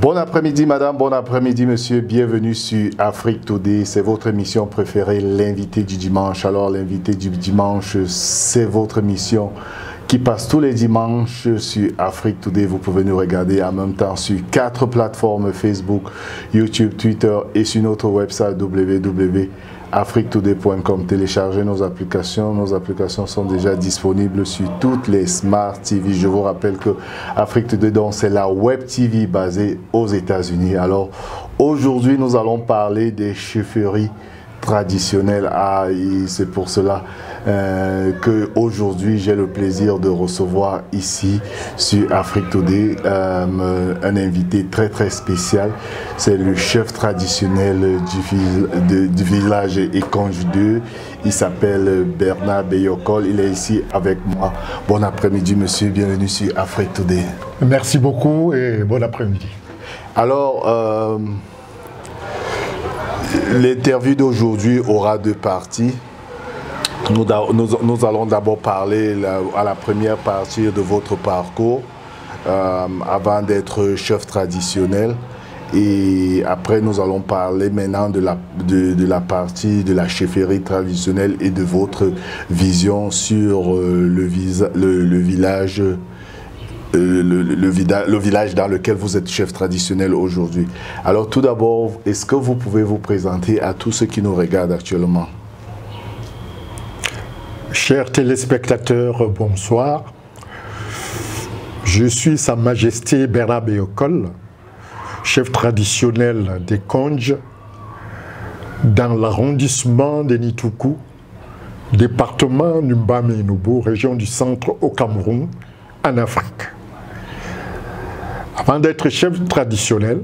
Bon après-midi madame, bon après-midi monsieur, bienvenue sur Afrique Today, c'est votre émission préférée, l'invité du dimanche. Alors l'invité du dimanche, c'est votre émission qui passe tous les dimanches sur Afrique Today. Vous pouvez nous regarder en même temps sur 4 plateformes, Facebook, YouTube, Twitter et sur notre website www.afriquetoday.com. Téléchargez nos applications sont déjà disponibles sur toutes les Smart TV. Je vous rappelle que Afrique Today, c'est la Web TV basée aux États-Unis. Alors aujourd'hui, nous allons parler des chefferies traditionnelles. Et c'est pour cela que aujourd'hui j'ai le plaisir de recevoir ici sur Afrique Today un invité très spécial. C'est le chef traditionnel du village Ekonge 2. Il s'appelle Bernard Beyokol. Il est ici avec moi. Bon après-midi monsieur, bienvenue sur Afrique Today. Merci beaucoup et bon après-midi. Alors l'interview d'aujourd'hui aura 2 parties. Nous allons d'abord parler à la première partie de votre parcours avant d'être chef traditionnel. Et après, nous allons parler maintenant de la partie de la chefferie traditionnelle et de votre vision sur le village dans lequel vous êtes chef traditionnel aujourd'hui. Alors tout d'abord, est-ce que vous pouvez vous présenter à tous ceux qui nous regardent actuellement? Chers téléspectateurs, bonsoir. Je suis Sa Majesté Bernard Beyokol, chef traditionnel des Konge dans l'arrondissement de Nitoukou, département du Mbamé-Nobo, région du centre au Cameroun, en Afrique. Avant d'être chef traditionnel,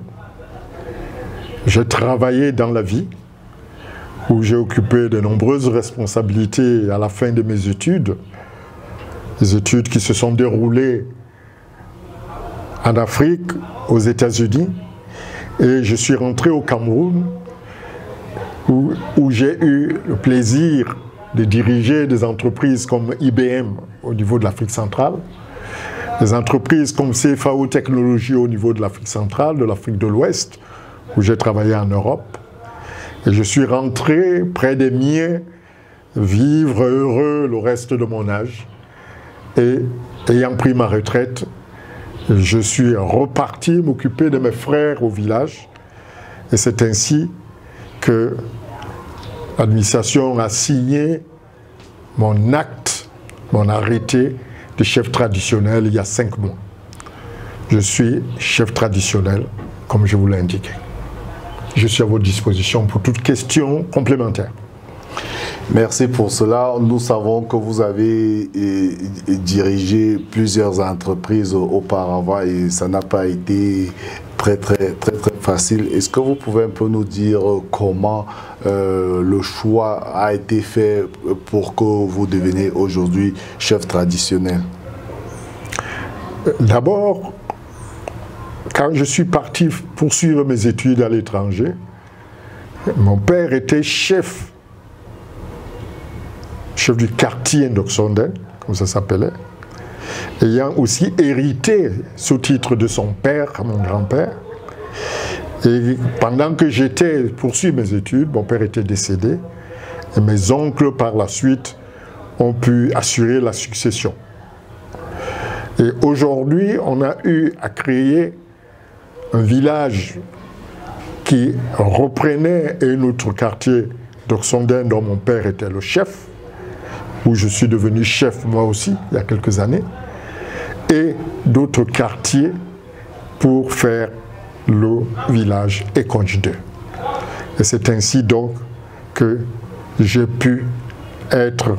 j'ai travaillé dans la vie où j'ai occupé de nombreuses responsabilités à la fin de mes études, des études qui se sont déroulées en Afrique, aux États-Unis, et je suis rentré au Cameroun où j'ai eu le plaisir de diriger des entreprises comme IBM au niveau de l'Afrique centrale, des entreprises comme CFAO Technologies au niveau de l'Afrique centrale, de l'Afrique de l'Ouest, où j'ai travaillé en Europe. Et je suis rentré près des miens, vivre heureux le reste de mon âge. Et ayant pris ma retraite, je suis reparti m'occuper de mes frères au village. Et c'est ainsi que l'administration a signé mon acte, mon arrêté de chef traditionnel il y a 5 mois. Je suis chef traditionnel, comme je vous l'ai indiqué. Je suis à votre disposition pour toute question complémentaire. Merci pour cela. Nous savons que vous avez dirigé plusieurs entreprises auparavant et ça n'a pas été très facile. Est-ce que vous pouvez un peu nous dire comment le choix a été fait pour que vous deveniez aujourd'hui chef traditionnel? D'abord, quand je suis parti poursuivre mes études à l'étranger, mon père était chef du quartier d'Oxonden, comme ça s'appelait, ayant aussi hérité sous titre de son père, mon grand-père. Et pendant que j'étais poursuivre mes études, mon père était décédé et mes oncles par la suite ont pu assurer la succession. Et aujourd'hui, on a eu à créer un village qui reprenait un autre quartier d'Oxondin dont mon père était le chef, où je suis devenu chef moi aussi il y a quelques années, et d'autres quartiers pour faire le village Ekonji 2. Et c'est ainsi donc que j'ai pu être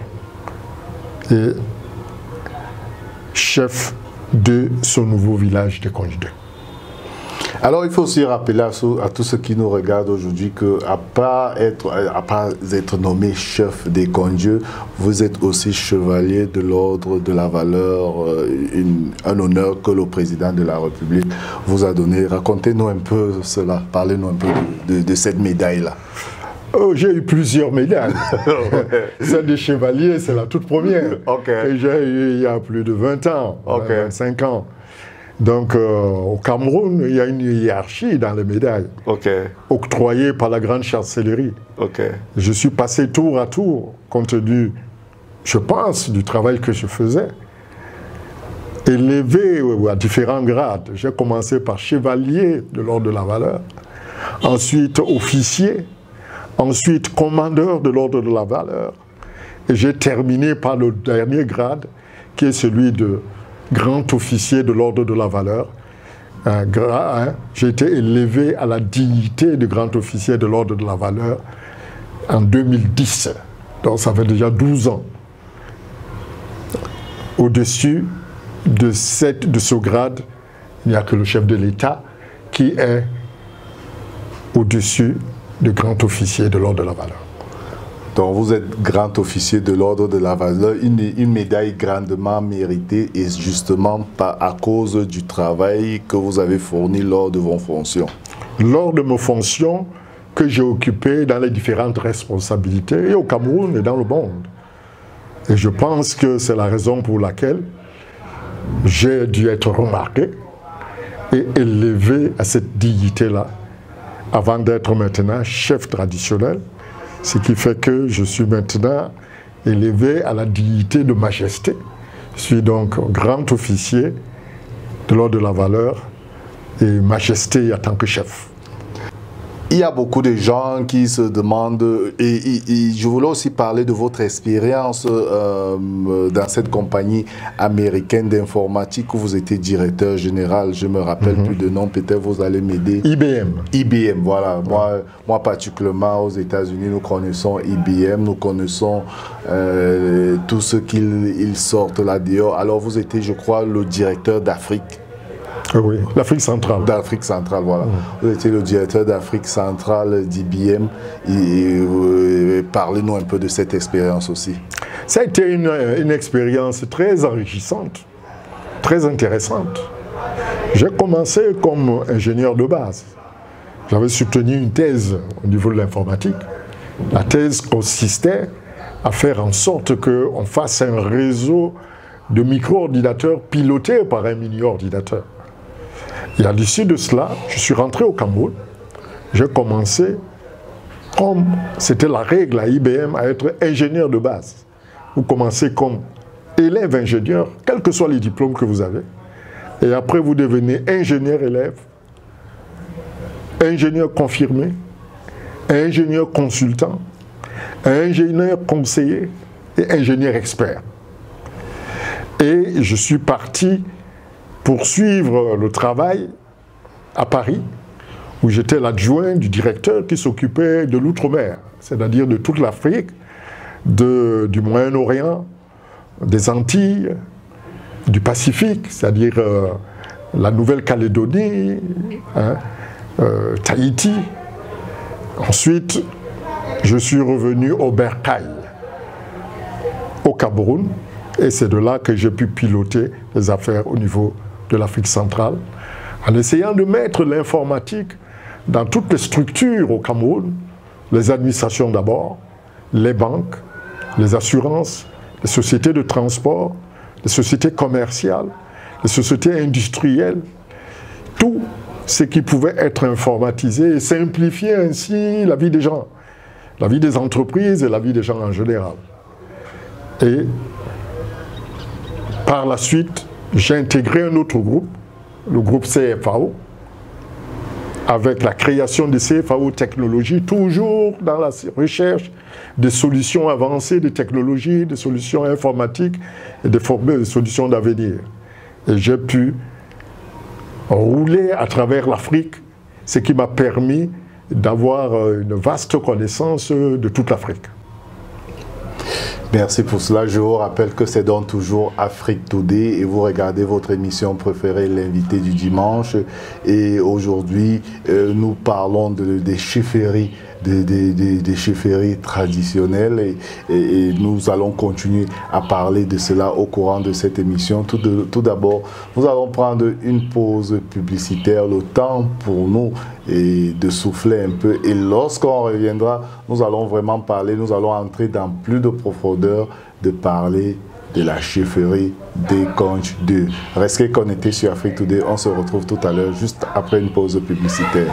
chef de ce nouveau village d'Ekonji 2. Alors, il faut aussi rappeler à tous ceux qui nous regardent aujourd'hui qu'à part être nommé chef des Konji, vous êtes aussi chevalier de l'ordre de la valeur, un honneur que le président de la République vous a donné. Racontez-nous un peu cela, parlez-nous un peu de cette médaille-là. Oh, j'ai eu plusieurs médailles. Celle des chevaliers, c'est la toute première. Okay. J'ai eu il y a plus de 20 ans, 25 ans. Donc, au Cameroun, il y a une hiérarchie dans les médailles, octroyées par la grande chancellerie. Je suis passé tour à tour, compte tenu, je pense, du travail que je faisais, élevé à différents grades. J'ai commencé par chevalier de l'ordre de la valeur, ensuite officier, ensuite commandeur de l'ordre de la valeur, et j'ai terminé par le dernier grade, qui est celui de grand officier de l'ordre de la valeur. J'ai été élevé à la dignité de grand officier de l'ordre de la valeur en 2010. Donc ça fait déjà 12 ans. Au-dessus de ce grade, il n'y a que le chef de l'État qui est au-dessus de grand officier de l'ordre de la valeur. Donc vous êtes grand officier de l'ordre de la valeur, une médaille grandement méritée et justement à cause du travail que vous avez fourni lors de vos fonctions. Lors de mes fonctions que j'ai occupées dans les différentes responsabilités et au Cameroun et dans le monde. Et je pense que c'est la raison pour laquelle j'ai dû être remarqué et élevé à cette dignité-là avant d'être maintenant chef traditionnel. Ce qui fait que je suis maintenant élevé à la dignité de majesté. Je suis donc grand officier de l'ordre de la valeur et majesté en tant que chef. Il y a beaucoup de gens qui se demandent, et je voulais aussi parler de votre expérience dans cette compagnie américaine d'informatique où vous étiez directeur général. Je me rappelle plus de nom, peut-être vous allez m'aider. IBM. IBM, voilà. Moi particulièrement aux États-Unis, nous connaissons IBM, nous connaissons tout ce qu'ils sortent là-dehors. Alors vous étiez, je crois, le directeur d'Afrique. Oui, l'Afrique centrale. D'Afrique centrale, voilà. Vous étiez le directeur d'Afrique centrale d'IBM. Parlez-nous un peu de cette expérience aussi. Ça a été une expérience très enrichissante, très intéressante. J'ai commencé comme ingénieur de base. J'avais soutenu une thèse au niveau de l'informatique. La thèse consistait à faire en sorte qu'on fasse un réseau de micro-ordinateurs pilotés par un mini-ordinateur. Et à l'issue de cela, je suis rentré au Cameroun. J'ai commencé, comme c'était la règle à IBM, à être ingénieur de base. Vous commencez comme élève ingénieur, quels que soient les diplômes que vous avez. Et après, vous devenez ingénieur-élève, ingénieur confirmé, ingénieur consultant, ingénieur conseiller et ingénieur expert. Et je suis parti poursuivre le travail à Paris, où j'étais l'adjoint du directeur qui s'occupait de l'outre-mer, c'est-à-dire de toute l'Afrique, du Moyen-Orient, des Antilles, du Pacifique, c'est-à-dire la Nouvelle-Calédonie, Tahiti. Ensuite, je suis revenu au Bercail, au Cameroun, et c'est de là que j'ai pu piloter les affaires au niveau de l'Afrique centrale, en essayant de mettre l'informatique dans toutes les structures au Cameroun, les administrations d'abord, les banques, les assurances, les sociétés de transport, les sociétés commerciales, les sociétés industrielles. Tout ce qui pouvait être informatisé et simplifier ainsi la vie des gens, la vie des entreprises et la vie des gens en général. Et par la suite, j'ai intégré un autre groupe, le groupe CFAO, avec la création de CFAO Technologies, toujours dans la recherche de solutions avancées, de technologies, de solutions informatiques et de solutions d'avenir. Et j'ai pu rouler à travers l'Afrique, ce qui m'a permis d'avoir une vaste connaissance de toute l'Afrique. Merci pour cela. Je vous rappelle que c'est donc toujours Afrique Today et vous regardez votre émission préférée, l'invité du dimanche. Et aujourd'hui, nous parlons des chefferies, des chefferies traditionnelles et nous allons continuer à parler de cela au courant de cette émission. Tout d'abord, nous allons prendre une pause publicitaire, le temps pour nous et de souffler un peu. Et lorsqu'on reviendra, nous allons vraiment parler, nous allons entrer dans plus de profondeur, de parler de la chefferie des Conches 2. Restez connectés sur Afrique Today. On se retrouve tout à l'heure, juste après une pause publicitaire.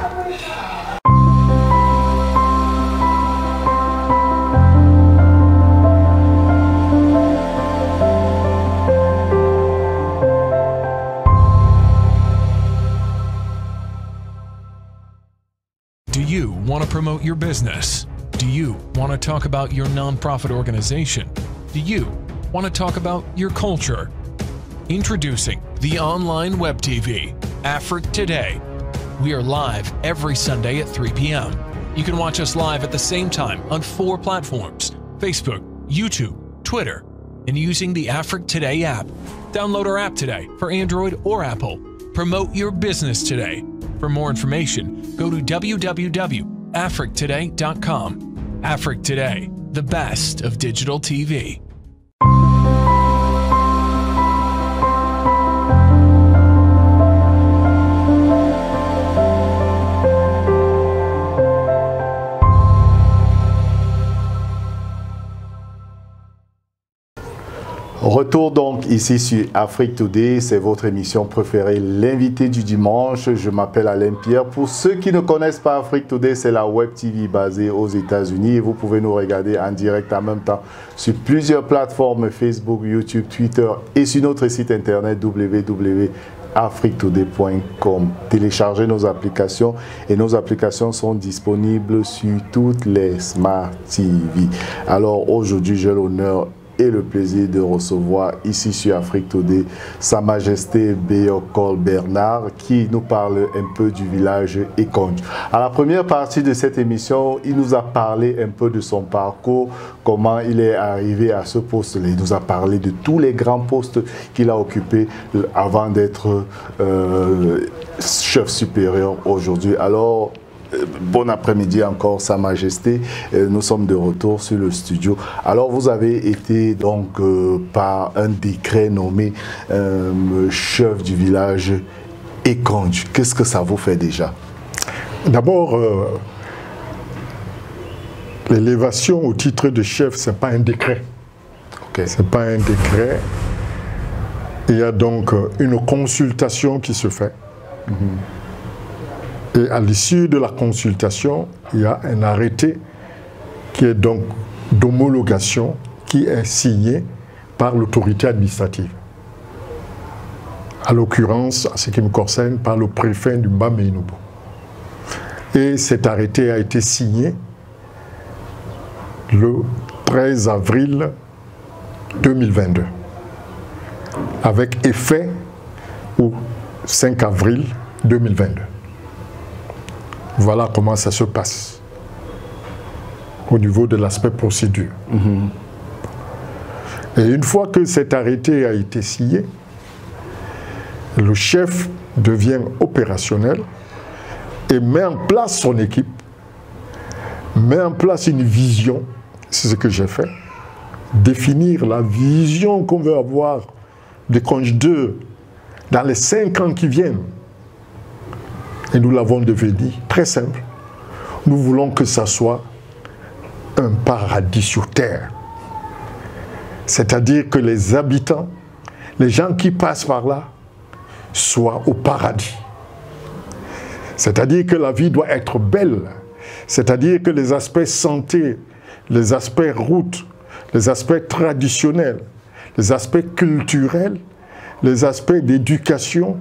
Do you want to promote your business? Do you want to talk about your nonprofit organization? Do you want to talk about your culture? Introducing the online web TV, Afrique Today. We are live every Sunday at 3 p.m. You can watch us live at the same time on 4 platforms: Facebook, YouTube, Twitter, and using the Afrique Today app. Download our app today for Android or Apple. Promote your business today. For more information, go to www.afriquetoday.com. Afrique Today, the best of digital TV. Retour donc ici sur Afrique Today, c'est votre émission préférée, l'invité du dimanche. Je m'appelle Alain Pierre. Pour ceux qui ne connaissent pas Afrique Today, c'est la web TV basée aux États-Unis et vous pouvez nous regarder en direct en même temps sur plusieurs plateformes: Facebook, YouTube, Twitter et sur notre site internet www.afriquetoday.com. Téléchargez nos applications et nos applications sont disponibles sur toutes les Smart TV. Alors aujourd'hui, j'ai l'honneur et le plaisir de recevoir ici sur Afrique Today Sa Majesté Béokol Bernard qui nous parle un peu du village Ekonj. À la première partie de cette émission, il nous a parlé un peu de son parcours, comment il est arrivé à ce poste-là. Il nous a parlé de tous les grands postes qu'il a occupés avant d'être chef supérieur aujourd'hui. Alors, bon après-midi encore, Sa Majesté. Nous sommes de retour sur le studio. Alors, vous avez été donc par un décret nommé chef du village Ekonj. Qu'est-ce que ça vous fait déjà? D'abord, l'élévation au titre de chef, ce n'est pas un décret. Okay. Ce n'est pas un décret. Il y a donc une consultation qui se fait. Et à l'issue de la consultation, il y a un arrêté qui est donc d'homologation, qui est signé par l'autorité administrative. À l'occurrence, à ce qui me concerne, par le préfet du Mbambe-Enubu. Et cet arrêté a été signé le 13 avril 2022, avec effet au 5 avril 2022. Voilà comment ça se passe au niveau de l'aspect procédure. Et une fois que cet arrêté a été signé, le chef devient opérationnel et met en place son équipe, met en place une vision, c'est ce que j'ai fait, définir la vision qu'on veut avoir des Conches 2 dans les 5 ans qui viennent. Et nous l'avons devenu très simple. Nous voulons que ça soit un paradis sur terre. C'est-à-dire que les habitants, les gens qui passent par là, soient au paradis. C'est-à-dire que la vie doit être belle. C'est-à-dire que les aspects santé, les aspects route, les aspects traditionnels, les aspects culturels, les aspects d'éducation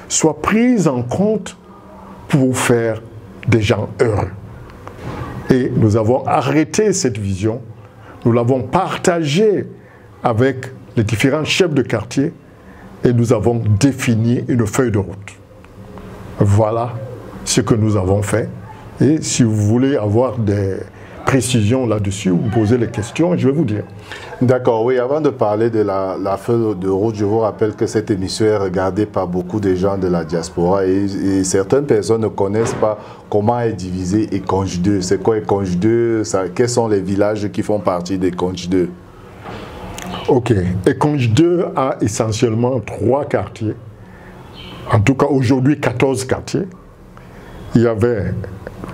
soient pris en compte pour faire des gens heureux. Et nous avons arrêté cette vision, nous l'avons partagée avec les différents chefs de quartier et nous avons défini une feuille de route. Voilà ce que nous avons fait. Et si vous voulez avoir des précisions là-dessus, vous me posez les questions et je vais vous dire. D'accord, oui, avant de parler de la feuille de route, je vous rappelle que cette émission est regardée par beaucoup de gens de la diaspora et certaines personnes ne connaissent pas comment est divisé Éconge 2. C'est quoi Éconge 2? Quels sont les villages qui font partie d'Éconge 2? Ok, Éconge 2 a essentiellement 3 quartiers, en tout cas aujourd'hui 14 quartiers. Il y avait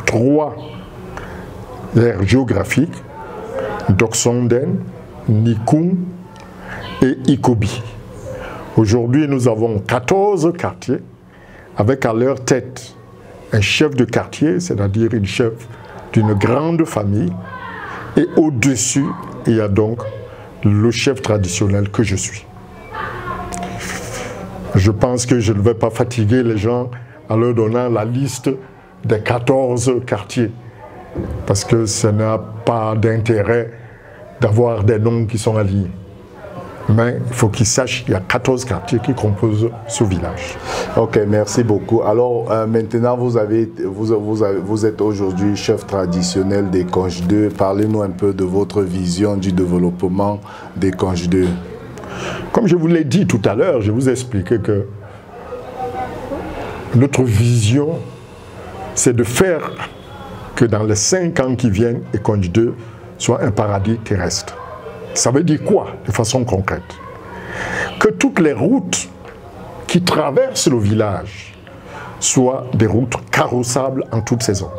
3 aires géographiques, Doksonden, Nikung et Ikobi. Aujourd'hui, nous avons 14 quartiers avec à leur tête un chef de quartier, c'est-à-dire une chef d'une grande famille. Et au-dessus, il y a donc le chef traditionnel que je suis. Je pense que je ne vais pas fatiguer les gens en leur donnant la liste des 14 quartiers, parce que ça n'a pas d'intérêt d'avoir des noms qui sont alignés. Mais il faut qu'ils sachent qu'il y a 14 quartiers qui composent ce village. Ok, merci beaucoup. Alors maintenant, vous êtes aujourd'hui chef traditionnel d'Éconge 2. Parlez-nous un peu de votre vision du développement d'Éconge 2. Comme je vous l'ai dit tout à l'heure, je vous ai expliqué que notre vision, c'est de faire que dans les 5 ans qui viennent, Éconge 2 soit un paradis terrestre. Ça veut dire quoi, de façon concrète? Que toutes les routes qui traversent le village soient des routes carrossables en toute saison.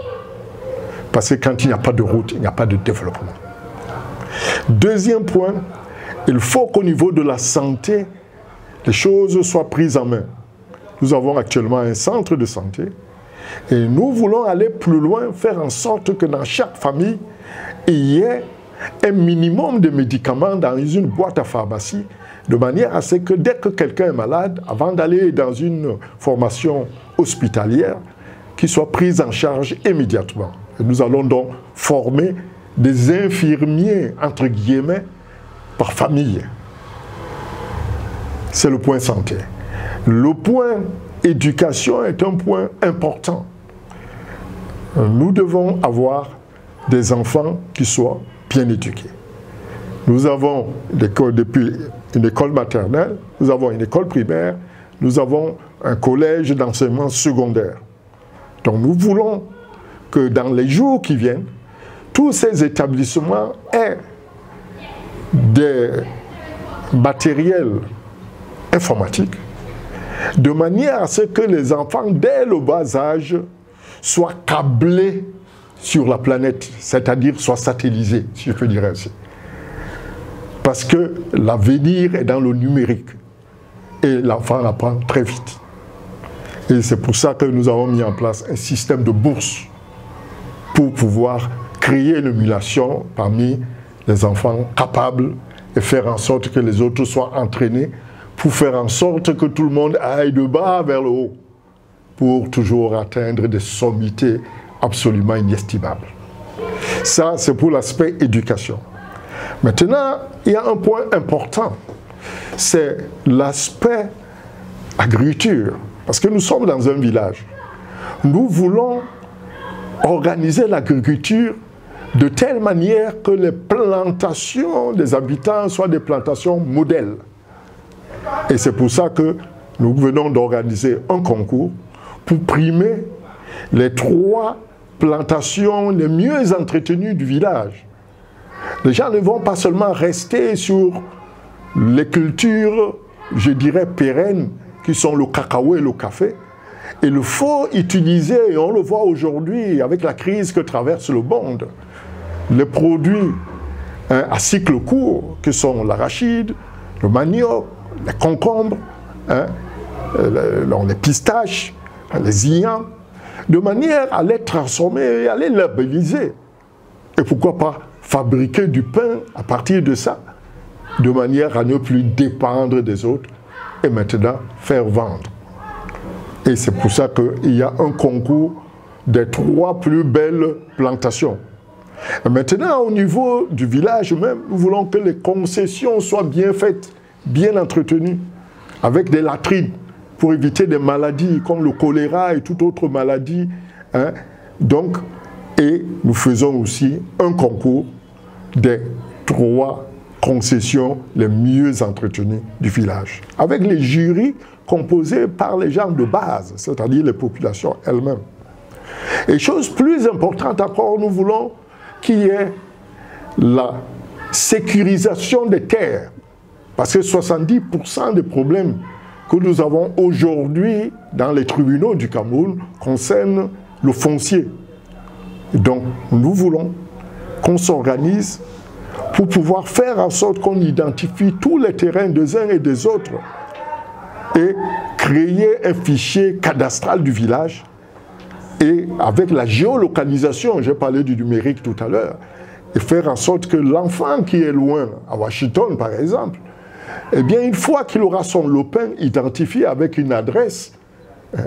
Parce que quand il n'y a pas de route, il n'y a pas de développement. Deuxième point, il faut qu'au niveau de la santé, les choses soient prises en main. Nous avons actuellement un centre de santé et nous voulons aller plus loin, faire en sorte que dans chaque famille, il y ait un minimum de médicaments dans une boîte à pharmacie, de manière à ce que dès que quelqu'un est malade, avant d'aller dans une formation hospitalière, qu'il soit pris en charge immédiatement. Et nous allons donc former des infirmiers, entre guillemets, par famille. C'est le point santé. Le point éducation est un point important. Nous devons avoir des enfants qui soient bien éduqués. Nous avons depuis une école maternelle, nous avons une école primaire, nous avons un collège d'enseignement secondaire. Donc nous voulons que dans les jours qui viennent, tous ces établissements aient des matériels informatiques de manière à ce que les enfants, dès le bas âge, soient câblés sur la planète, c'est-à-dire soient satellisés, si je peux dire ainsi. Parce que l'avenir est dans le numérique et l'enfant apprend très vite. Et c'est pour ça que nous avons mis en place un système de bourse pour pouvoir créer une émulation parmi les enfants capables et faire en sorte que les autres soient entraînés pour faire en sorte que tout le monde aille de bas vers le haut pour toujours atteindre des sommités absolument inestimables. Ça, c'est pour l'aspect éducation. Maintenant, il y a un point important, c'est l'aspect agriculture. Parce que nous sommes dans un village. Nous voulons organiser l'agriculture de telle manière que les plantations des habitants soient des plantations modèles. Et c'est pour ça que nous venons d'organiser un concours pour primer les 3 plantations les mieux entretenues du village. Les gens ne vont pas seulement rester sur les cultures, je dirais, pérennes, qui sont le cacao et le café. Il faut utiliser, et on le voit aujourd'hui avec la crise que traverse le monde, les produits à cycle court, que sont l'arachide, le manioc, les concombres, les pistaches, les ignans. de manière à les transformer et à les labelliser. Et pourquoi pas fabriquer du pain à partir de ça, de manière à ne plus dépendre des autres et maintenant faire vendre. Et c'est pour ça qu'il y a un concours des 3 plus belles plantations. Et maintenant, au niveau du village même, nous voulons que les concessions soient bien faites, bien entretenues, avec des latrines pour éviter des maladies comme le choléra et toute autre maladie. Hein. Donc, et nous faisons aussi un concours des 3 concessions les mieux entretenues du village, avec les jurys composés par les gens de base, c'est-à-dire les populations elles-mêmes. Et chose plus importante encore, nous voulons qu'il y ait la sécurisation des terres, parce que 70% des problèmes que nous avons aujourd'hui dans les tribunaux du Cameroun concernent le foncier. Donc, nous voulons qu'on s'organise pour pouvoir faire en sorte qu'on identifie tous les terrains des uns et des autres et créer un fichier cadastral du village. Et avec la géolocalisation, j'ai parlé du numérique tout à l'heure, et faire en sorte que l'enfant qui est loin, à Washington par exemple, eh bien, une fois qu'il aura son lopin identifié avec une adresse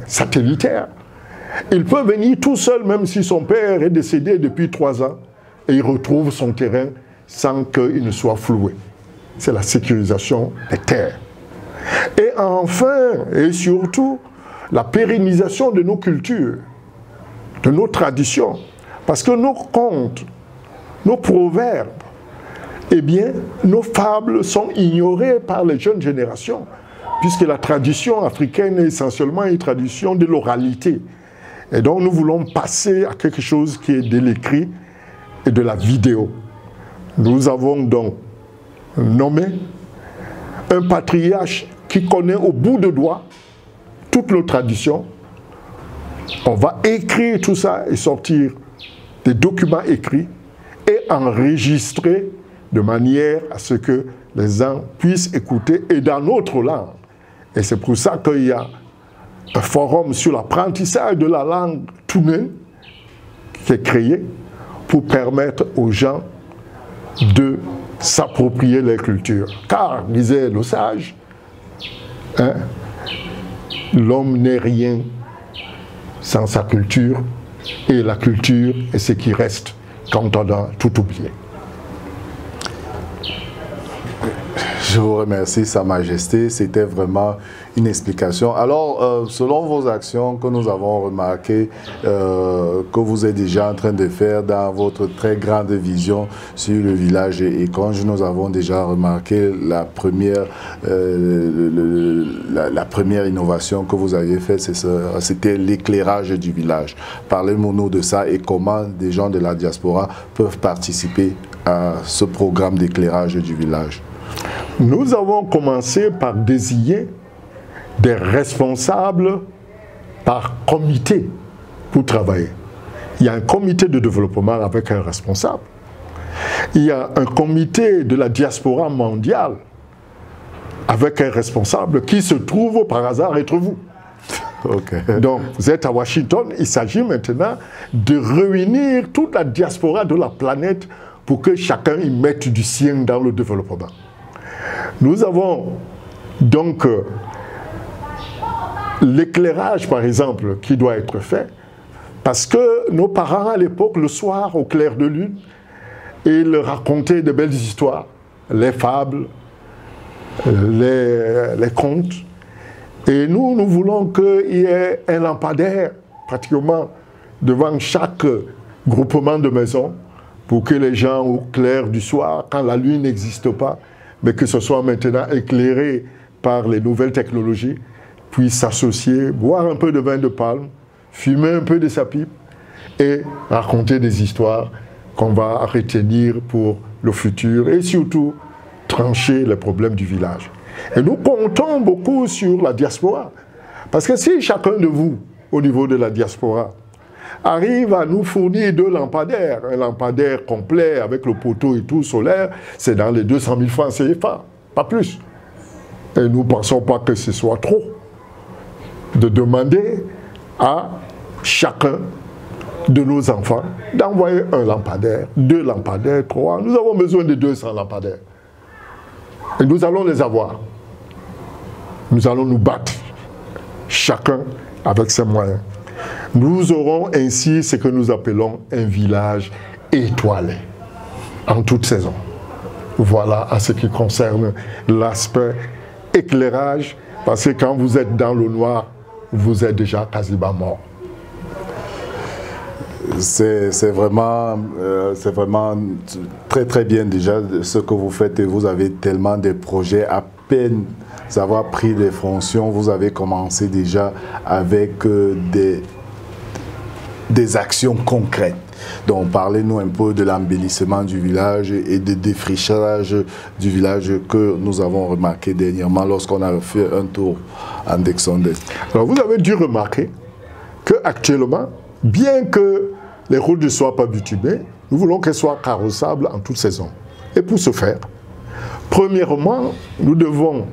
satellitaire, il peut venir tout seul, même si son père est décédé depuis 3 ans, et il retrouve son terrain sans qu'il ne soit floué. C'est la sécurisation des terres. Et enfin, et surtout, la pérennisation de nos cultures, de nos traditions. Parce que nos contes, nos proverbes, eh bien, nos fables sont ignorées par les jeunes générations, puisque la tradition africaine est essentiellement une tradition de l'oralité. Et donc, nous voulons passer à quelque chose qui est de l'écrit et de la vidéo. Nous avons donc nommé un patriarche qui connaît au bout de doigts toutes nos traditions. On va écrire tout ça et sortir des documents écrits et enregistrer de manière à ce que les gens puissent écouter et dans notre langue. Et c'est pour ça qu'il y a un forum sur l'apprentissage de la langue Tounen qui est créé pour permettre aux gens de s'approprier les cultures. Car, disait le sage, hein, l'homme n'est rien sans sa culture, et la culture est ce qui reste quand on a tout oublié. Je vous remercie, Sa Majesté. C'était vraiment une explication. Alors, selon vos actions que nous avons remarquées, que vous êtes déjà en train de faire dans votre très grande vision sur le village Ekonge, nous avons déjà remarqué la première innovation que vous avez faite, c'était l'éclairage du village. Parlez-nous de ça et comment des gens de la diaspora peuvent participer à ce programme d'éclairage du village. Nous avons commencé par désigner des responsables par comité pour travailler. Il y a un comité de développement avec un responsable. Il y a un comité de la diaspora mondiale avec un responsable qui se trouve par hasard être vous. Okay. Donc, vous êtes à Washington, il s'agit maintenant de réunir toute la diaspora de la planète pour que chacun y mette du sien dans le développement. Nous avons donc l'éclairage, par exemple, qui doit être fait, parce que nos parents, à l'époque, le soir, au clair de lune, ils racontaient de belles histoires, les fables, les contes. Et nous, nous voulons qu'il y ait un lampadaire, pratiquement, devant chaque groupement de maisons, pour que les gens, au clair du soir, quand la lune n'existe pas, mais que ce soit maintenant éclairé par les nouvelles technologies, puissent s'associer, boire un peu de vin de palme, fumer un peu de sa pipe et raconter des histoires qu'on va retenir pour le futur et surtout trancher les problèmes du village. Et nous comptons beaucoup sur la diaspora. Parce que si chacun de vous, au niveau de la diaspora, arrive à nous fournir 2 lampadaires, un lampadaire complet avec le poteau et tout solaire, c'est dans les 200 000 francs CFA, pas plus. Et nous ne pensons pas que ce soit trop de demander à chacun de nos enfants d'envoyer un lampadaire, 2 lampadaires, 3. Nous avons besoin de 200 lampadaires. Et nous allons les avoir. Nous allons nous battre, chacun avec ses moyens. Nous aurons ainsi ce que nous appelons un village étoilé, en toute saison. Voilà à ce qui concerne l'aspect éclairage, parce que quand vous êtes dans le noir, vous êtes déjà quasiment mort. C'est vraiment très bien déjà ce que vous faites, et vous avez tellement de projets. À peine avoir pris les fonctions, vous avez commencé déjà avec des actions concrètes. Donc parlez-nous un peu de l'embellissement du village et de défrichage du village que nous avons remarqué dernièrement lorsqu'on a fait un tour en Dexondé. Alors vous avez dû remarquer qu'actuellement, bien que les routes ne soient pas bitumées, nous voulons qu'elles soient carrossables en toute saison. Et pour ce faire, premièrement, nous devons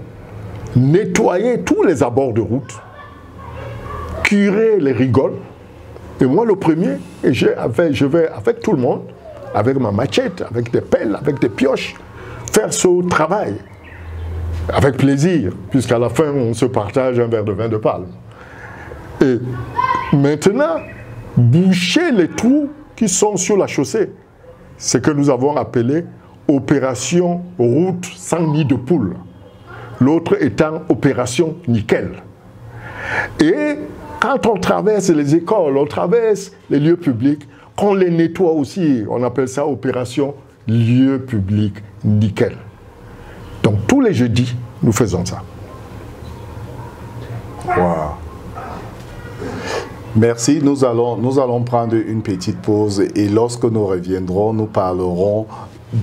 nettoyer tous les abords de route, curer les rigoles. Et moi, le premier, je vais avec tout le monde, avec ma machette, avec des pelles, avec des pioches, faire ce travail avec plaisir, puisqu'à la fin, on se partage un verre de vin de palme. Et maintenant, boucher les trous qui sont sur la chaussée, ce que nous avons appelé opération route sans nid de poule. L'autre étant opération nickel. Et quand on traverse les écoles, on traverse les lieux publics, qu'on les nettoie aussi, on appelle ça opération lieu public nickel. Donc tous les jeudis, nous faisons ça. Wow. Merci, nous allons prendre une petite pause et lorsque nous reviendrons, nous parlerons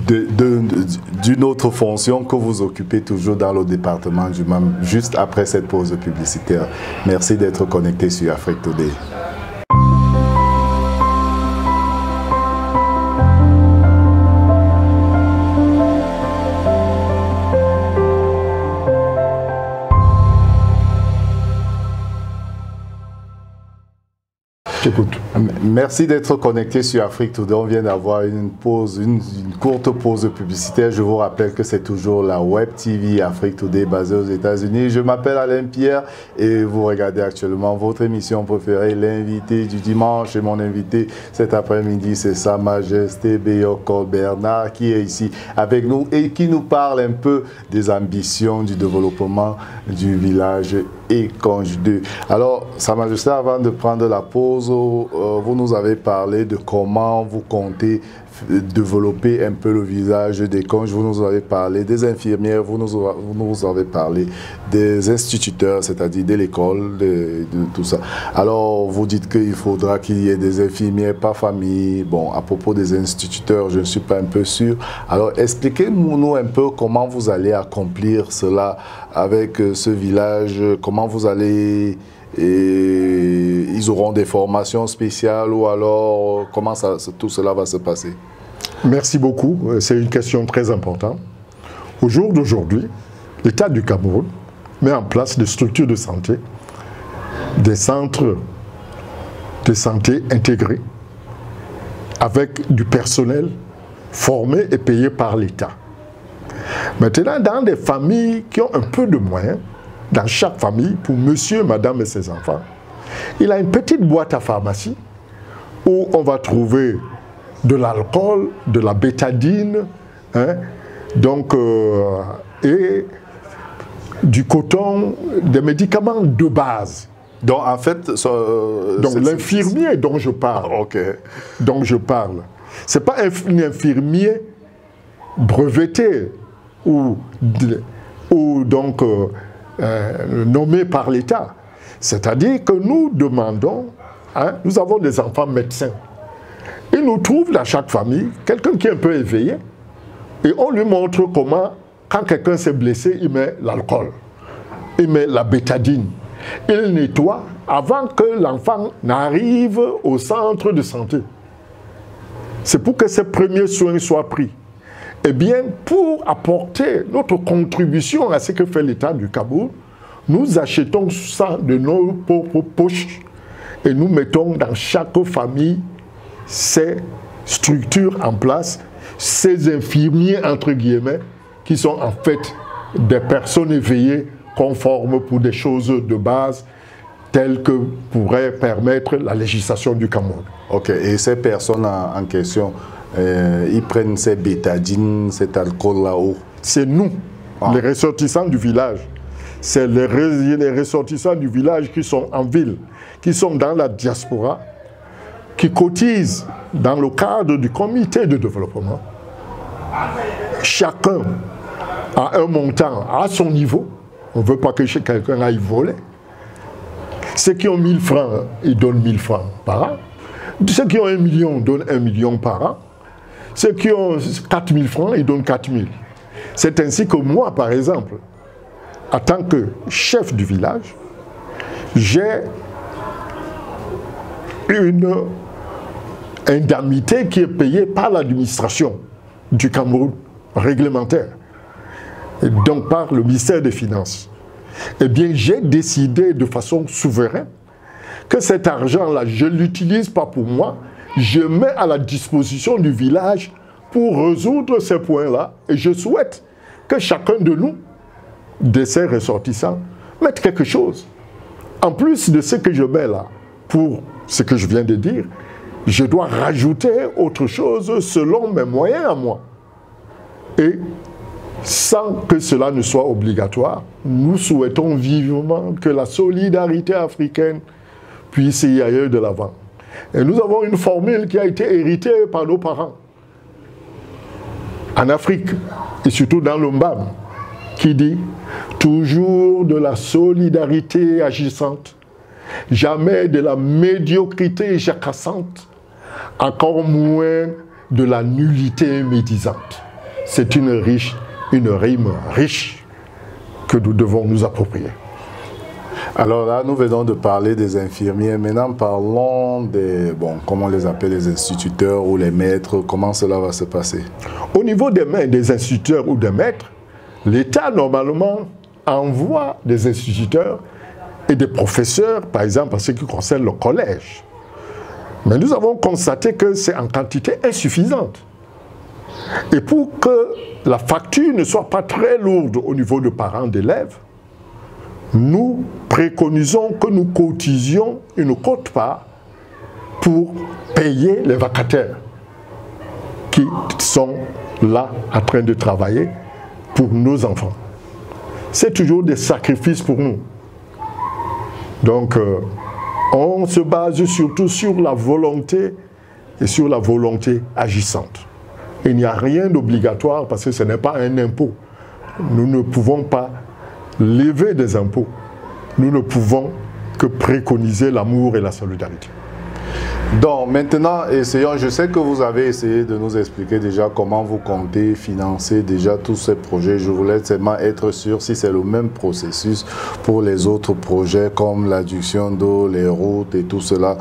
d'une autre fonction que vous occupez toujours dans le département du MAM, juste après cette pause publicitaire. Merci d'être connecté sur Afrique Today. Merci d'être connecté sur Afrique Today. On vient d'avoir une courte pause publicitaire. Je vous rappelle que c'est toujours la Web TV Afrique Today basée aux États-Unis. Je m'appelle Alain Pierre et vous regardez actuellement votre émission préférée, l'invité du dimanche. Et mon invité cet après-midi, c'est Sa Majesté Beyoko Bernard qui est ici avec nous et qui nous parle un peu des ambitions du développement du village Éconge 2. Alors, Sa Majesté, avant de prendre la pause, vous nous avez parlé de comment vous comptez développer un peu le village d'Éconge. Vous nous avez parlé des infirmières, vous nous avez parlé des instituteurs, c'est-à-dire de l'école, de tout ça. Alors, vous dites qu'il faudra qu'il y ait des infirmières par famille. Bon, à propos des instituteurs, je ne suis pas un peu sûr. Alors, expliquez-nous un peu comment vous allez accomplir cela avec ce village, comment vous allez... Et ils auront des formations spéciales ou alors comment tout cela va se passer? Merci beaucoup, c'est une question très importante. Au jour d'aujourd'hui, l'État du Cameroun met en place des structures de santé, des centres de santé intégrés avec du personnel formé et payé par l'État. Maintenant, dans des familles qui ont un peu de moyens, dans chaque famille, pour monsieur, madame et ses enfants, il a une petite boîte à pharmacie où on va trouver de l'alcool, de la bétadine, hein, donc, et du coton, des médicaments de base. Donc, en fait, donc l'infirmier dont je parle, dont je parle, c'est pas un infirmier breveté ou donc nommé par l'État. C'est-à-dire que nous demandons, hein, nous avons des enfants médecins. Ils nous trouvent dans chaque famille quelqu'un qui est un peu éveillé et on lui montre comment, quand quelqu'un s'est blessé, il met l'alcool, il met la bétadine, il nettoie avant que l'enfant n'arrive au centre de santé. C'est pour que ces premiers soins soient pris. Eh bien, pour apporter notre contribution à ce que fait l'État du Cameroun, nous achetons ça de nos propres poches et nous mettons dans chaque famille ces structures en place, ces infirmiers, entre guillemets, qui sont en fait des personnes éveillées, conformes pour des choses de base, telles que pourrait permettre la législation du Cameroun. Ok, et ces personnes en question, ils prennent ces bétadines, cet alcool là-haut? C'est nous, les ressortissants du village. C'est les ressortissants du village qui sont en ville, qui sont dans la diaspora, qui cotisent dans le cadre du comité de développement. Chacun a un montant à son niveau. On ne veut pas que quelqu'un aille voler. Ceux qui ont 1000 francs, ils donnent 1000 francs par an. Ceux qui ont 1 million donnent 1 million par an. Ceux qui ont 4000 francs, ils donnent 4000. C'est ainsi que moi, par exemple, en tant que chef du village, j'ai une indemnité qui est payée par l'administration du Cameroun, réglementaire, et donc par le ministère des Finances. Eh bien, j'ai décidé de façon souveraine que cet argent-là, je ne l'utilise pas pour moi, je mets à la disposition du village pour résoudre ces points-là. Et je souhaite que chacun de nous, de ces ressortissants, mette quelque chose. En plus de ce que je mets là, pour ce que je viens de dire, je dois rajouter autre chose selon mes moyens à moi. Et sans que cela ne soit obligatoire, nous souhaitons vivement que la solidarité africaine puisse y aller de l'avant. Et nous avons une formule qui a été héritée par nos parents en Afrique, et surtout dans le Mbam, qui dit « toujours de la solidarité agissante, jamais de la médiocrité jacassante, encore moins de la nullité médisante. » C'est une rime riche que nous devons nous approprier. Alors là, nous venons de parler des infirmiers. Maintenant, parlons des, comment on les appelle, les instituteurs ou les maîtres. Comment cela va se passer? Au niveau des instituteurs ou des maîtres, l'État, normalement, envoie des instituteurs et des professeurs, par exemple, en ce qui concerne le collège. Mais nous avons constaté que c'est en quantité insuffisante. Et pour que la facture ne soit pas très lourde au niveau de parents d'élèves, nous préconisons que nous cotisions une quote-part pour payer les vacataires qui sont là en train de travailler pour nos enfants. C'est toujours des sacrifices pour nous. Donc, on se base surtout sur la volonté et sur la volonté agissante. Il n'y a rien d'obligatoire parce que ce n'est pas un impôt. Nous ne pouvons pas lever des impôts. Nous ne pouvons que préconiser l'amour et la solidarité. Donc maintenant, essayons, je sais que vous avez essayé de nous expliquer déjà comment vous comptez financer déjà tous ces projets. Je voulais seulement être sûr si c'est le même processus pour les autres projets comme l'adduction d'eau, les routes et tout cela.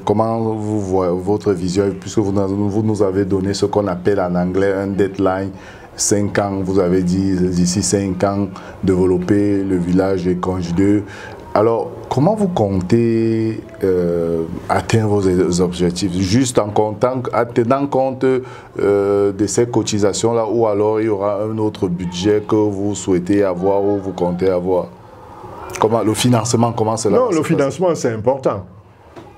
Comment vous voyez votre vision, puisque vous nous avez donné ce qu'on appelle en anglais un deadline, 5 ans, vous avez dit d'ici 5 ans, développer le village des Conjideux. Alors, comment vous comptez atteindre vos objectifs? Juste en tenant compte de ces cotisations-là, ou alors il y aura un autre budget que vous souhaitez avoir ou vous comptez avoir? Comment, le financement, comment cela va se passer? Non, le financement, c'est important.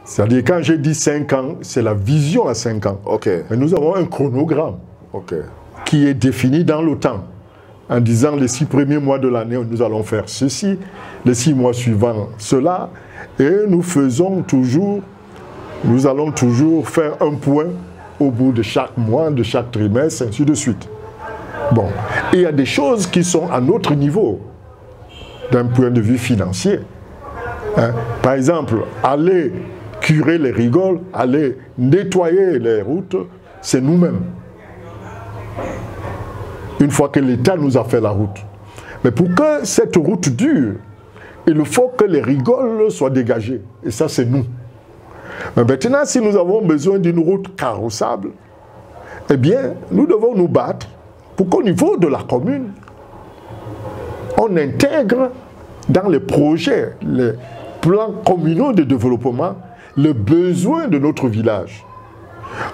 C'est-à-dire, quand j'ai dit 5 ans, c'est la vision à 5 ans. Okay. Mais nous avons un chronogramme qui est défini dans le temps. En disant les 6 premiers mois de l'année, nous allons faire ceci, les 6 mois suivants, cela, et nous allons toujours faire un point au bout de chaque mois, de chaque trimestre, ainsi de suite. Bon, il y a des choses qui sont à notre niveau, d'un point de vue financier. Hein? Par exemple, aller curer les rigoles, aller nettoyer les routes, c'est nous-mêmes. Une fois que l'État nous a fait la route. Mais pour que cette route dure, il faut que les rigoles soient dégagées. Et ça, c'est nous. Mais maintenant, si nous avons besoin d'une route carrossable, eh bien, nous devons nous battre pour qu'au niveau de la commune, on intègre dans les projets, les plans communaux de développement les besoins de notre village.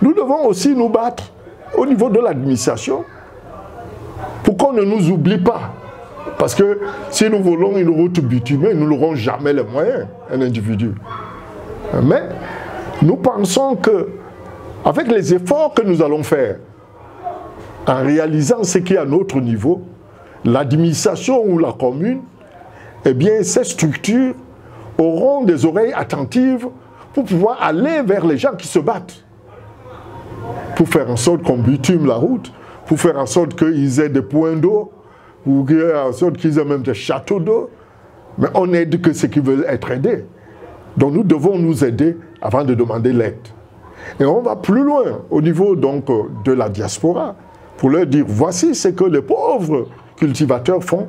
Nous devons aussi nous battre au niveau de l'administration pour qu'on ne nous oublie pas. Parce que si nous voulons une route bitumée, nous n'aurons jamais les moyens, un individu. Mais nous pensons que, avec les efforts que nous allons faire, en réalisant ce qui est à notre niveau, l'administration ou la commune, eh bien, ces structures auront des oreilles attentives pour pouvoir aller vers les gens qui se battent. Pour faire en sorte qu'on bitume la route, pour faire en sorte qu'ils aient des points d'eau, ou en sorte qu'ils aient même des châteaux d'eau. Mais on n'aide que ceux qui veulent être aidés. Donc nous devons nous aider avant de demander l'aide. Et on va plus loin au niveau donc de la diaspora pour leur dire voici ce que les pauvres cultivateurs font,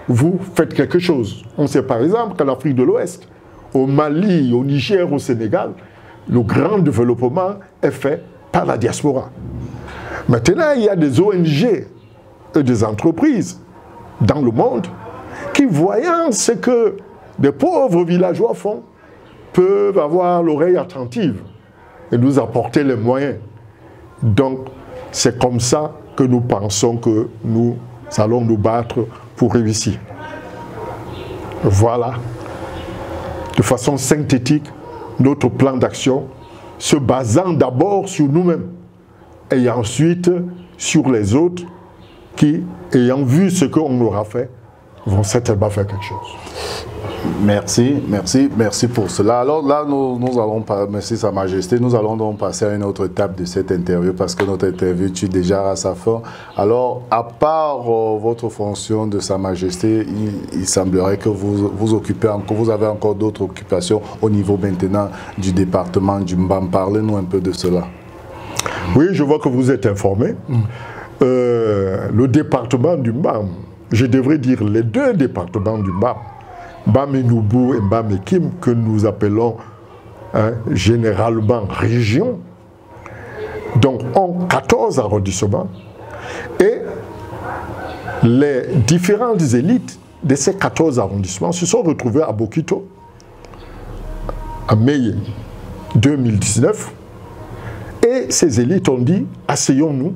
vous faites quelque chose. On sait par exemple qu'en Afrique de l'Ouest, au Mali, au Niger, au Sénégal, le grand développement est fait par la diaspora. Maintenant, il y a des ONG et des entreprises dans le monde qui, voyant ce que des pauvres villageois font, peuvent avoir l'oreille attentive et nous apporter les moyens. Donc, c'est comme ça que nous pensons que nous allons nous battre pour réussir. Voilà, de façon synthétique, notre plan d'action, se basant d'abord sur nous-mêmes et ensuite sur les autres qui, ayant vu ce qu'on aura fait, vont certainement faire quelque chose. Merci pour cela. Alors là, nous allons, merci Sa Majesté, nous allons donc passer à une autre étape de cette interview parce que notre interview tue déjà à sa fin. Alors, à part votre fonction de Sa Majesté, il semblerait que vous avez encore d'autres occupations au niveau maintenant du département du Mbam. Parlez-nous un peu de cela. Oui, je vois que vous êtes informé. Le département du Mbam, je devrais dire les deux départements du Mbam, Mbam et Noubou et Mbam et Kim, que nous appelons généralement région, donc ont 14 arrondissements, et les différentes élites de ces 14 arrondissements se sont retrouvées à Bokito en mai 2019, et ces élites ont dit, asseyons-nous,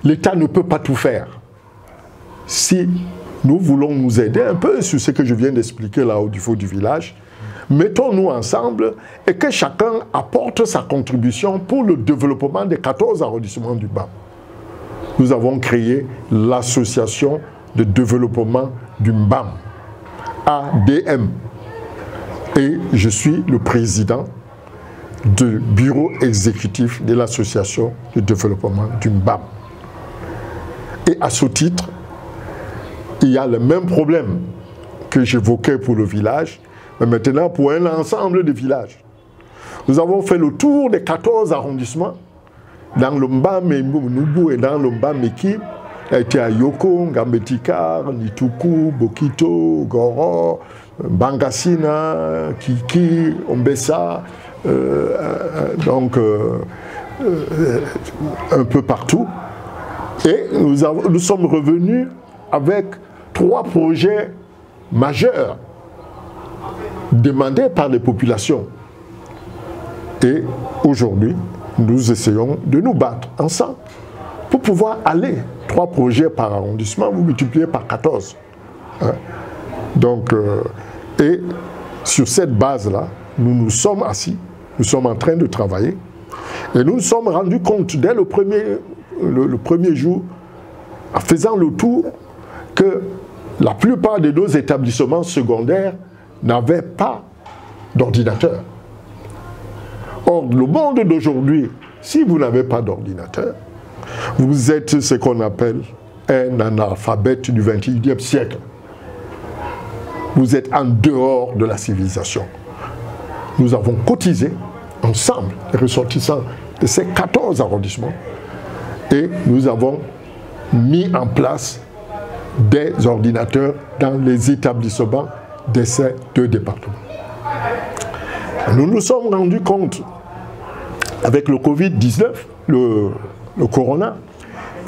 l'État ne peut pas tout faire. Si nous voulons nous aider un peu sur ce que je viens d'expliquer là au niveau du village, mettons-nous ensemble et que chacun apporte sa contribution pour le développement des 14 arrondissements du Mbam. Nous avons créé l'association de développement du Mbam, ADM. Et je suis le président du bureau exécutif de l'association de développement du Mbam. Et à ce titre, il y a le même problème que j'évoquais pour le village, mais maintenant pour un ensemble de villages. Nous avons fait le tour des 14 arrondissements dans le Mbam et Noubou et dans le Mbam et Kim. Il a été à Yoko, Ngambetikar, Nituku, Bokito, Goro, Bangassina, Kiki, Ombessa, donc un peu partout. Et nous sommes revenus avec 3 projets majeurs demandés par les populations. Et aujourd'hui, nous essayons de nous battre ensemble pour pouvoir aller 3 projets par arrondissement, vous multipliez par 14. Hein? Donc, et sur cette base-là, nous nous sommes assis, nous sommes en train de travailler, et nous nous sommes rendus compte dès le premier jour, en faisant le tour, que la plupart de nos établissements secondaires n'avaient pas d'ordinateur. Or, le monde d'aujourd'hui, si vous n'avez pas d'ordinateur, vous êtes ce qu'on appelle un analphabète du XXIe siècle. Vous êtes en dehors de la civilisation. Nous avons cotisé ensemble, les ressortissants de ces 14 arrondissements, et nous avons mis en place des ordinateurs dans les établissements de ces 2 départements. Nous nous sommes rendus compte, avec le Covid-19, le corona,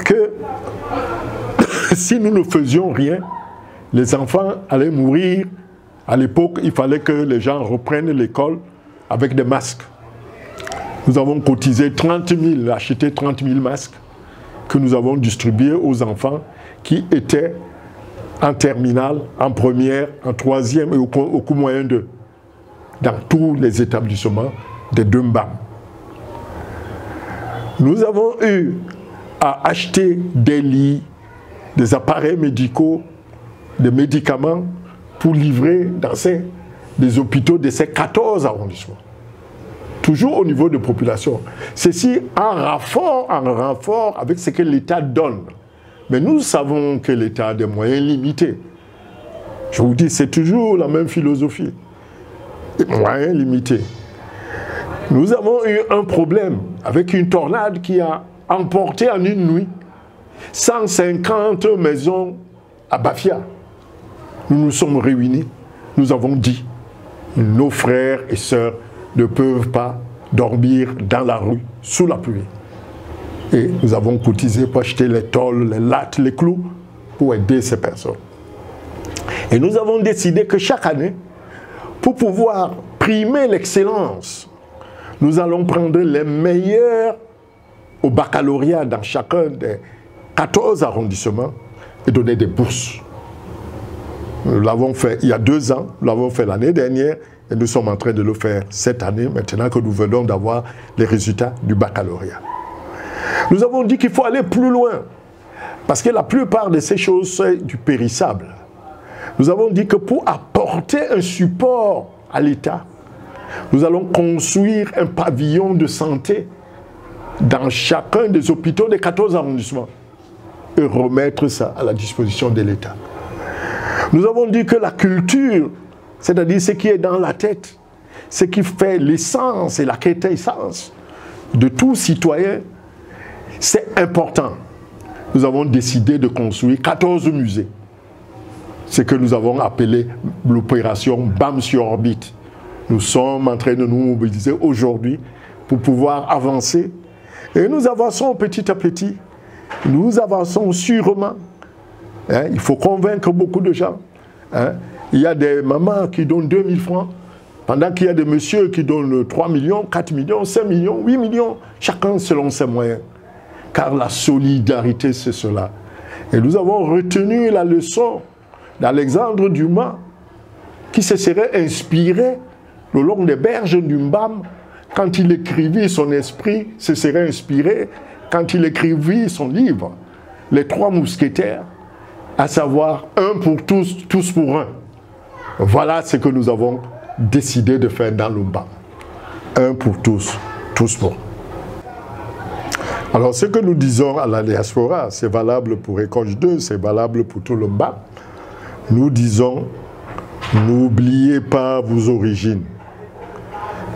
que si nous ne faisions rien, les enfants allaient mourir À l'époque, il fallait que les gens reprennent l'école avec des masques. Nous avons cotisé 30 000, acheté 30 000 masques que nous avons distribués aux enfants qui étaient en terminale, en première, en troisième et au cours moyen 2, dans tous les établissements des deux Mbam. Nous avons eu à acheter des lits, des appareils médicaux, des médicaments pour livrer dans des hôpitaux de ces 14 arrondissements. Toujours au niveau de population. Ceci en renfort avec ce que l'État donne. Mais nous savons que l'État a des moyens limités. Je vous dis, c'est toujours la même philosophie. Des moyens limités. Nous avons eu un problème avec une tornade qui a emporté en une nuit 150 maisons à Bafia. Nous nous sommes réunis, nous avons dit, nos frères et sœurs ne peuvent pas dormir dans la rue sous la pluie. Et nous avons cotisé pour acheter les tôles, les lattes, les clous pour aider ces personnes. Et nous avons décidé que chaque année, pour pouvoir primer l'excellence, nous allons prendre les meilleurs au baccalauréat dans chacun des 14 arrondissements et donner des bourses. Nous l'avons fait il y a 2 ans, nous l'avons fait l'année dernière et nous sommes en train de le faire cette année, maintenant que nous venons d'avoir les résultats du baccalauréat. Nous avons dit qu'il faut aller plus loin parce que la plupart de ces choses, c'est du périssable. Nous avons dit que pour apporter un support à l'État, nous allons construire un pavillon de santé dans chacun des hôpitaux des 14 arrondissements et remettre ça à la disposition de l'État. Nous avons dit que la culture, c'est-à-dire ce qui est dans la tête, ce qui fait l'essence et la quintessence de tout citoyen, c'est important. Nous avons décidé de construire 14 musées. Ce que nous avons appelé l'opération BAM sur orbite. Nous sommes en train de nous mobiliser aujourd'hui pour pouvoir avancer. Et nous avançons petit à petit. Nous avançons sûrement. Hein, il faut convaincre beaucoup de gens. Hein. Il y a des mamans qui donnent 2000 francs, pendant qu'il y a des messieurs qui donnent 3 millions, 4 millions, 5 millions, 8 millions, chacun selon ses moyens. Car la solidarité, c'est cela. Et nous avons retenu la leçon d'Alexandre Dumas, qui se serait inspiré le long des berges du Mbam, quand il écrivit son esprit, se serait inspiré quand il écrivit son livre, Les Trois Mousquetaires, à savoir un pour tous, tous pour un. Voilà ce que nous avons décidé de faire dans le Mbam. Un pour tous, tous pour un. Alors ce que nous disons à la diaspora, c'est valable pour Écorche 2, c'est valable pour tout le Mbam. Nous disons, n'oubliez pas vos origines.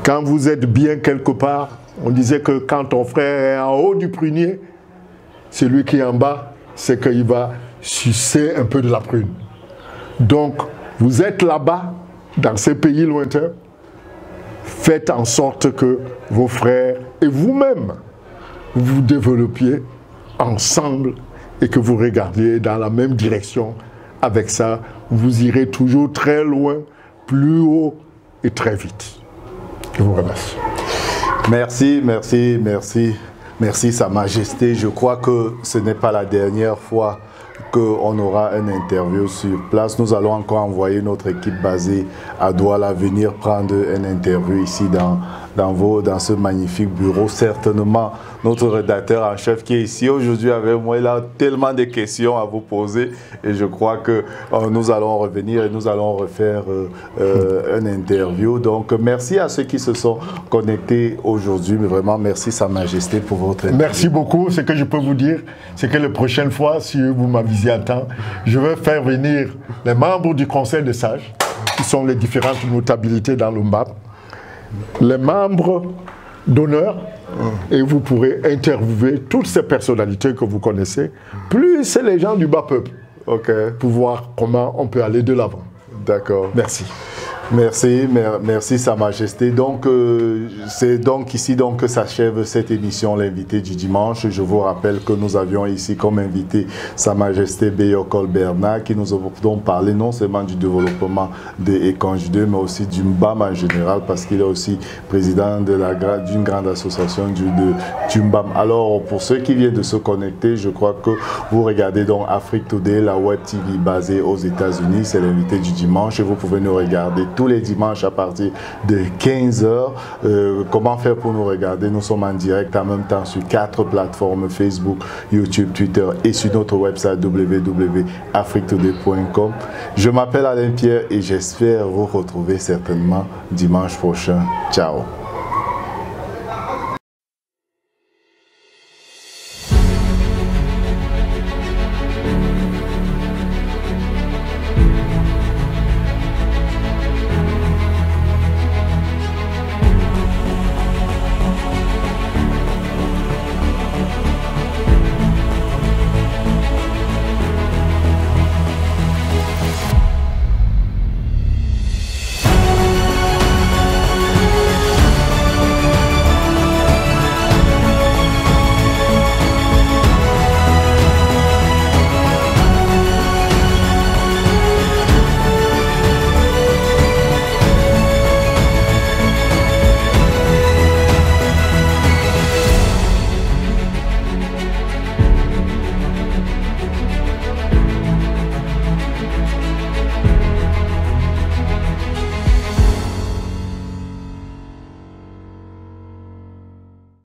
Quand vous êtes bien quelque part, on disait que quand ton frère est en haut du prunier, celui qui est en bas, c'est qu'il va sucer un peu de la prune. Donc, vous êtes là-bas, dans ces pays lointains, faites en sorte que vos frères et vous-même, vous développiez ensemble et que vous regardiez dans la même direction. Avec ça, vous irez toujours très loin, plus haut et très vite. Je vous remercie. Merci, merci, merci. Merci, Sa Majesté. Je crois que ce n'est pas la dernière fois qu'on aura une interview sur place. Nous allons encore envoyer notre équipe basée à Douala venir prendre une interview ici dans ce magnifique bureau. Certainement, notre rédacteur en chef qui est ici aujourd'hui avec moi, il a tellement de questions à vous poser et je crois que nous allons revenir et nous allons refaire une interview. Donc, merci à ceux qui se sont connectés aujourd'hui, mais vraiment merci Sa Majesté pour votre interview. Merci beaucoup. Ce que je peux vous dire, c'est que la prochaine fois, si vous m'avisez à temps, je vais faire venir les membres du Conseil des sages, qui sont les différentes notabilités dans le Mbam, les membres d'honneur, et vous pourrez interviewer toutes ces personnalités que vous connaissez, plus les gens du bas peuple, pour voir comment on peut aller de l'avant. D'accord. Merci. Merci Sa Majesté. Donc, c'est donc ici donc que s'achève cette émission, l'invité du dimanche. Je vous rappelle que nous avions ici comme invité Sa Majesté Beyokol Bernard, qui nous a donc parlé non seulement du développement des Écanges 2, mais aussi du Mbam en général, parce qu'il est aussi président d'une grande association du Mbam. Alors, pour ceux qui viennent de se connecter, je crois que vous regardez donc Afrique Today, la web TV basée aux États-Unis. C'est l'invité du dimanche et vous pouvez nous regarder tous les dimanches à partir de 15h. Comment faire pour nous regarder? Nous sommes en direct en même temps sur 4 plateformes, Facebook, YouTube, Twitter et sur notre website www.afriquetoday.com. Je m'appelle Alain Pierre et j'espère vous retrouver certainement dimanche prochain. Ciao.